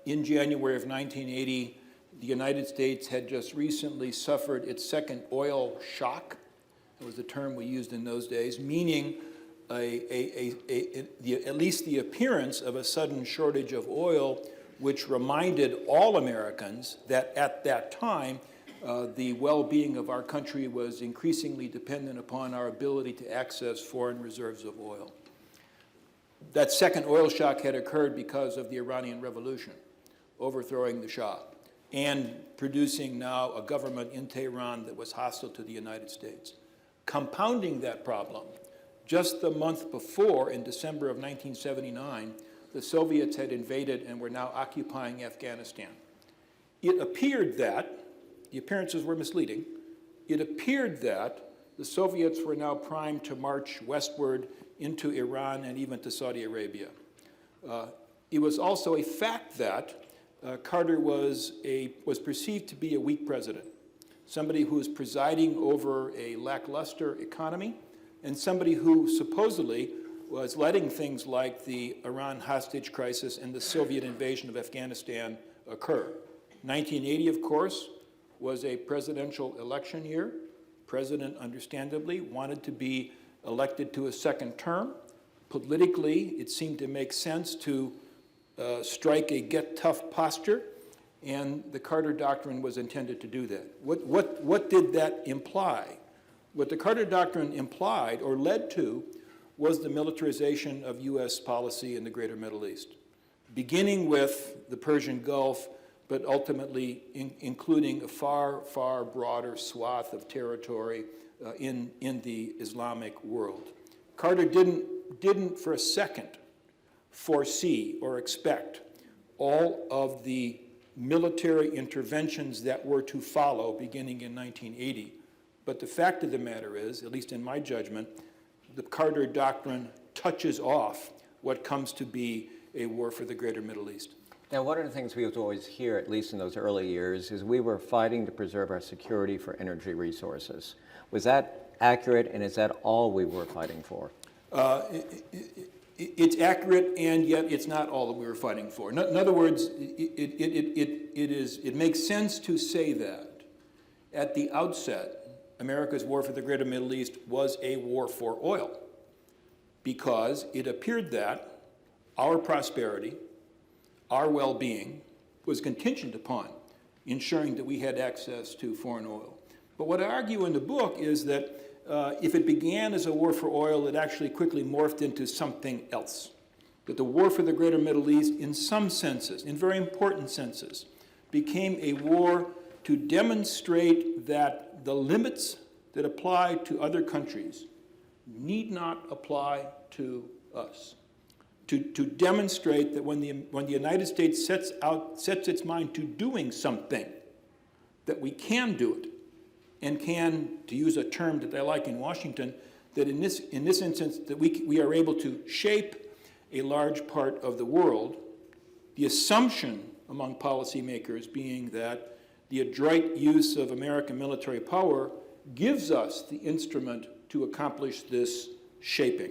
In January of 1980, the United States had just recently suffered its second oil shock. That was the term we used in those days, meaning at least the appearance of a sudden shortage of oil, which reminded all Americans that at that time, the well-being of our country was increasingly dependent upon our ability to access foreign reserves of oil. That second oil shock had occurred because of the Iranian Revolution, overthrowing the Shah and producing now a government in Tehran that was hostile to the United States. Compounding that problem, just the month before, in December of 1979, the Soviets had invaded and were now occupying Afghanistan. It appeared that, the appearances were misleading, it appeared that the Soviets were now primed to march westward into Iran and even to Saudi Arabia. It was also a fact that Carter was perceived to be a weak president, somebody who was presiding over a lackluster economy, and somebody who supposedly was letting things like the Iran hostage crisis and the Soviet invasion of Afghanistan occur. 1980, of course, was a presidential election year. President, understandably, wanted to be elected to a second term. Politically, it seemed to make sense to strike a get-tough posture, and the Carter Doctrine was intended to do that. What did that imply? What the Carter Doctrine implied or led to was the militarization of U.S. policy in the greater Middle East, beginning with the Persian Gulf, but ultimately including a far, far broader swath of territory in the Islamic world. Carter didn't for a second foresee or expect all of the military interventions that were to follow beginning in 1980. But the fact of the matter is, at least in my judgment, the Carter Doctrine touches off what comes to be a war for the greater Middle East. Now, one of the things we would always hear, at least in those early years, is we were fighting to preserve our security for energy resources. Was that accurate, and is that all we were fighting for? It's accurate, and yet it's not all that we were fighting for. In other words, it makes sense to say that at the outset, America's war for the greater Middle East was a war for oil, because it appeared that our prosperity, our well-being, was contingent upon ensuring that we had access to foreign oil. But what I argue in the book is that if it began as a war for oil, it actually quickly morphed into something else. That the war for the greater Middle East, in some senses, in very important senses, became a war to demonstrate that the limits that apply to other countries need not apply to us. To demonstrate that when the United States sets its mind to doing something, that we can do it, and can, to use a term that I like in Washington, that in this instance that we are able to shape a large part of the world, the assumption among policymakers being that the adroit use of American military power gives us the instrument to accomplish this shaping.